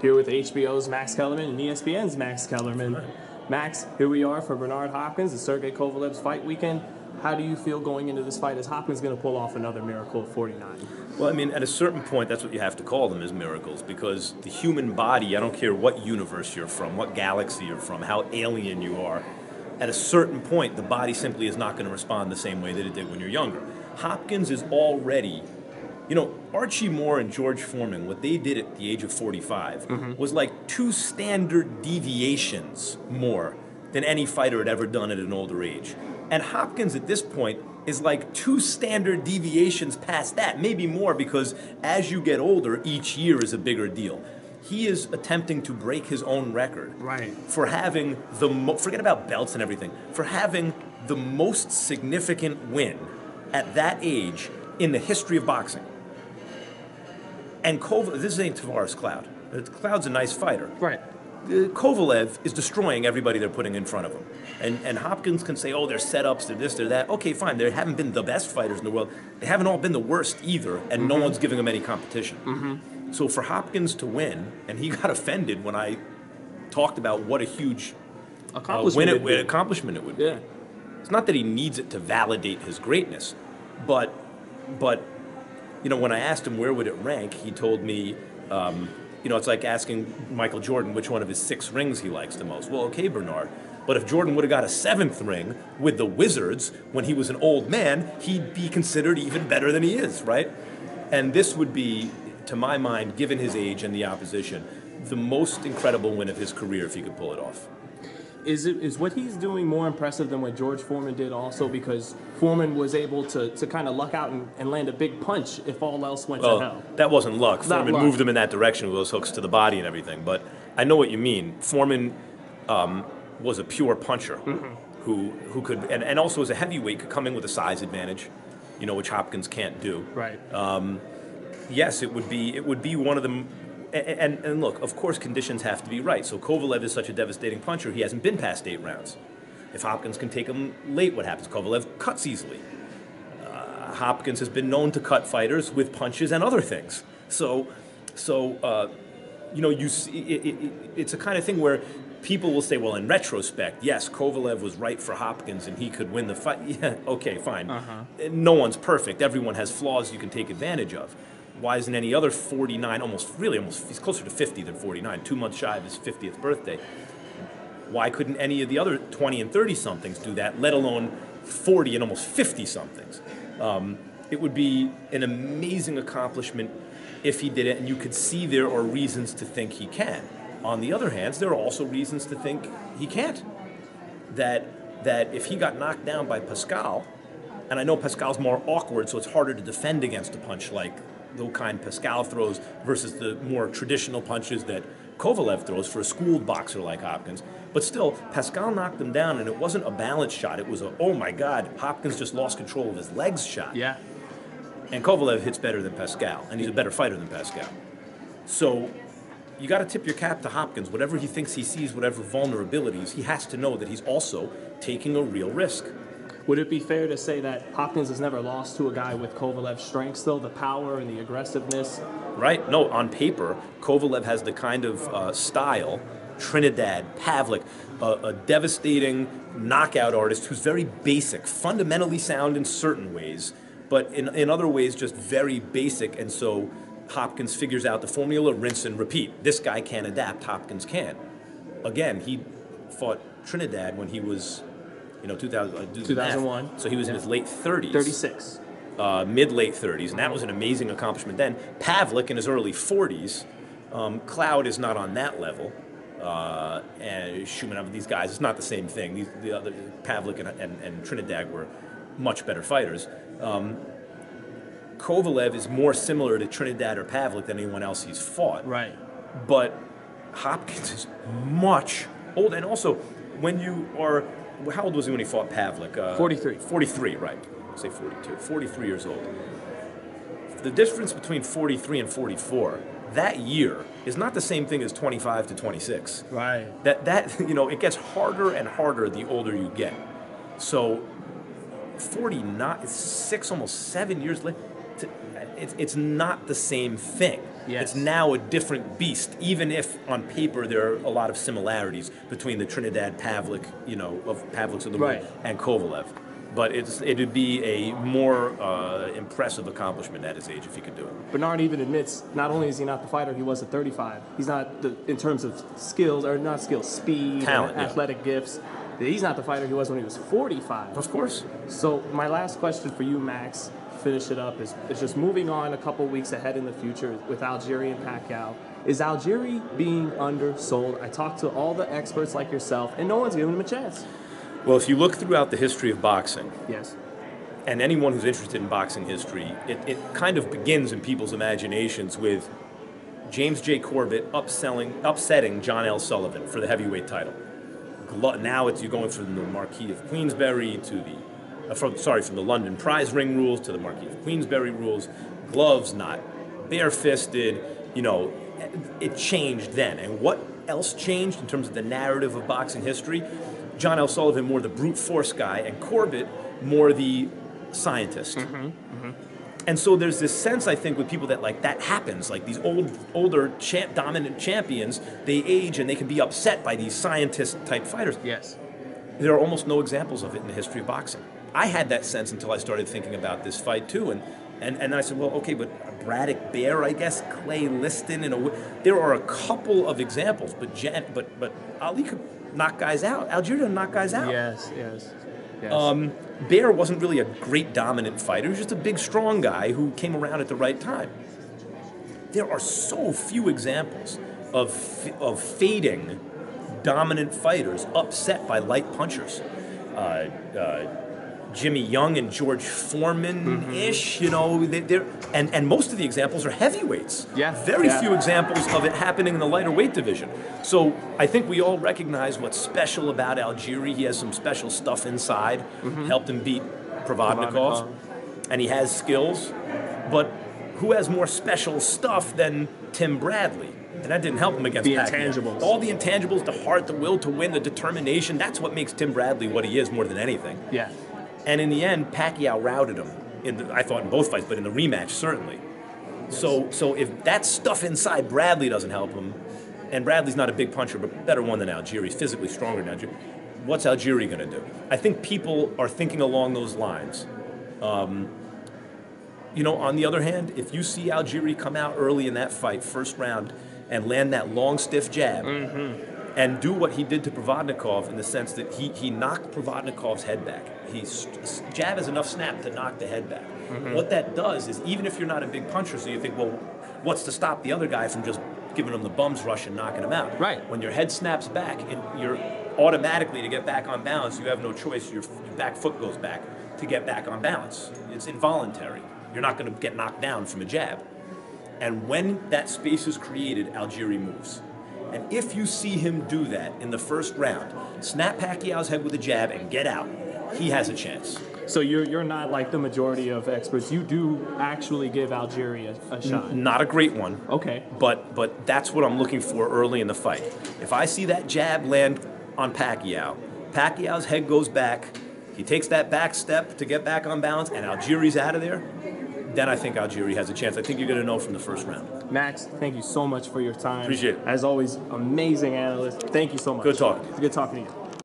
Here with HBO's Max Kellerman and ESPN's Max Kellerman. Max, here we are for Bernard Hopkins, the Sergay Kovalev's fight weekend. How do you feel going into this fight? Is Hopkins going to pull off another miracle at 49? Well, I mean, at a certain point, that's what you have to call them, is miracles, because the human body, I don't care what universe you're from, what galaxy you're from, how alien you are, at a certain point, the body simply is not going to respond the same way that it did when you're younger. Hopkins is already, you know, Archie Moore and George Foreman, what they did at the age of 45 was like 2 standard deviations more than any fighter had ever done at an older age. And Hopkins at this point is like 2 standard deviations past that, maybe more, because as you get older, each year is a bigger deal. He is attempting to break his own record for having forget about belts and everything, for having the most significant win at that age in the history of boxing. And this ain't Tavares Cloud. Cloud's a nice fighter. Right. Kovalev is destroying everybody they're putting in front of him. And Hopkins can say, oh, they're setups, they're this, they're that. Okay, fine, they haven't been the best fighters in the world. They haven't all been the worst either, and no one's giving them any competition. So for Hopkins to win, and he got offended when I talked about what a huge accomplishment it would be. Yeah. It's not that he needs it to validate his greatness, but you know, when I asked him where would it rank, he told me, you know, it's like asking Michael Jordan which one of his 6 rings he likes the most. Well, okay, Bernard, but if Jordan would have got a 7th ring with the Wizards when he was an old man, he'd be considered even better than he is, right? And this would be, to my mind, given his age and the opposition, the most incredible win of his career if he could pull it off. Is what he's doing more impressive than what George Foreman did also, because Foreman was able to kind of luck out and land a big punch if all else went to hell? That wasn't luck. Foreman luck. moved him in that direction with those hooks to the body and everything. But I know what you mean. Foreman was a pure puncher who could, and also as a heavyweight, could come in with a size advantage, you know, which Hopkins can't do. Right. Yes, it would be one of them. And look, of course conditions have to be right. So Kovalev is such a devastating puncher, he hasn't been past 8 rounds. If Hopkins can take him late, what happens? Kovalev cuts easily. Hopkins has been known to cut fighters with punches and other things. So you know, you see, it's a kind of thing where people will say, well, in retrospect, yes, Kovalev was right for Hopkins and he could win the fight. Yeah, okay, fine. No one's perfect. Everyone has flaws you can take advantage of. Why isn't any other 49, almost, he's closer to 50 than 49, 2 months shy of his 50th birthday. Why couldn't any of the other 20 and 30-somethings do that, let alone 40 and almost 50-somethings? It would be an amazing accomplishment if he did it, and you could see there are reasons to think he can. On the other hand, there are also reasons to think he can't. That if he got knocked down by Pascal, and I know Pascal's more awkward, so it's harder to defend against a punch like the kind Pascal throws versus the more traditional punches that Kovalev throws for a schooled boxer like Hopkins. But still, Pascal knocked him down, and it wasn't a balance shot. It was a, oh my God, Hopkins just lost control of his legs shot. Yeah. And Kovalev hits better than Pascal, and he's a better fighter than Pascal. So you got to tip your cap to Hopkins. Whatever he thinks he sees, whatever vulnerabilities, he has to know that he's also taking a real risk. Would it be fair to say that Hopkins has never lost to a guy with Kovalev's strengths, though, the power and the aggressiveness? Right. No, on paper, Kovalev has the kind of style, Trinidad, Pavlik, a devastating knockout artist who's very basic, fundamentally sound in certain ways, but in other ways just very basic. And so Hopkins figures out the formula, rinse and repeat. This guy can adapt, Hopkins can. Again, he fought Trinidad when he was, you know, 2001. So he was in his late 30s. 36. Mid-late 30s, and that was an amazing accomplishment then. Pavlik in his early 40s. Cloud is not on that level. And Shumanov, these guys, it's not the same thing. The other Pavlik and Trinidad were much better fighters. Kovalev is more similar to Trinidad or Pavlik than anyone else he's fought. Right. But Hopkins is much older, and also when you are, how old was he when he fought Pavlik? 43. 43, right. I'll say 42. 43 years old. The difference between 43 and 44, that year, is not the same thing as 25 to 26. Right. That you know, it gets harder and harder the older you get. So 49, 6, almost 7 years later, it's not the same thing. Yes. It's now a different beast, even if on paper there are a lot of similarities between the Trinidad Pavlik, of Pavliks of the world, and Kovalev. But it'd be a more impressive accomplishment at his age if he could do it. Bernard even admits not only is he not the fighter he was at 35, he's not in terms of skills, or not skills, speed, talent, athletic gifts. He's not the fighter he was when he was 45. Of course. So my last question for you, Max, finish it up, is just moving on a couple weeks ahead in the future with Algieri and Pacquiao. Is Algieri being undersold? I talked to all the experts like yourself, and no one's giving him a chance. Well, if you look throughout the history of boxing, yes, and anyone who's interested in boxing history, it kind of begins in people's imaginations with James J. Corbett upsetting John L. Sullivan for the heavyweight title. Now you're going from the Marquis of Queensberry to from the London prize ring rules to the Marquis of Queensberry rules. Gloves not bare-fisted. It changed then. And what else changed in terms of the narrative of boxing history? John L. Sullivan more the brute force guy, and Corbett more the scientist. And so there's this sense, I think, with people that happens. Like these older dominant champions, they age and they can be upset by these scientist-type fighters. Yes. There are almost no examples of it in the history of boxing. I had that sense until I started thinking about this fight too, and then I said, well, okay, but Braddock Bear, I guess, Clay Liston, there are a couple of examples, but Ali could knock guys out. Algieri didn't knock guys out. Yes. Bear wasn't really a great dominant fighter. He was just a big, strong guy who came around at the right time. There are so few examples of fading dominant fighters upset by light punchers. Jimmy Young and George Foreman-ish, and most of the examples are heavyweights. Very few examples of it happening in the lighter weight division. So I think we all recognize what's special about Algieri. He has some special stuff inside, helped him beat Provodnikov, and he has skills. But who has more special stuff than Tim Bradley? And that didn't help him against Pacquiao. Intangibles. All the intangibles, the heart, the will to win, the determination, that's what makes Tim Bradley what he is more than anything. Yeah. And in the end, Pacquiao routed him. I thought in both fights, but in the rematch, certainly. Yes. So if that stuff inside Bradley doesn't help him, and Bradley's not a big puncher, but better one than Algieri, he's physically stronger than Algieri, what's Algieri going to do? I think people are thinking along those lines. On the other hand, if you see Algieri come out early in that fight, first round, and land that long, stiff jab, and do what he did to Provodnikov in the sense that he knocked Provodnikov's head back. Jab has enough snap to knock the head back. What that does is, even if you're not a big puncher, so you think, well, what's to stop the other guy from just giving him the bum's rush and knocking him out? Right. When your head snaps back, you're automatically, to get back on balance, you have no choice. Your back foot goes back to get back on balance. It's involuntary. You're not going to get knocked down from a jab. And when that space is created, Algieri moves. And if you see him do that in the first round, snap Pacquiao's head with a jab and get out, he has a chance. So you're not like the majority of experts. You do actually give Algieri a shot. Not a great one. Okay. But that's what I'm looking for early in the fight. If I see that jab land on Pacquiao's head goes back, he takes that back step to get back on balance, and Algieri's out of there, then I think Algieri has a chance. I think you're going to know from the first round. Max, thank you so much for your time. Appreciate it. As always, amazing analyst. Thank you so much. Good talking to you. Good talking to you.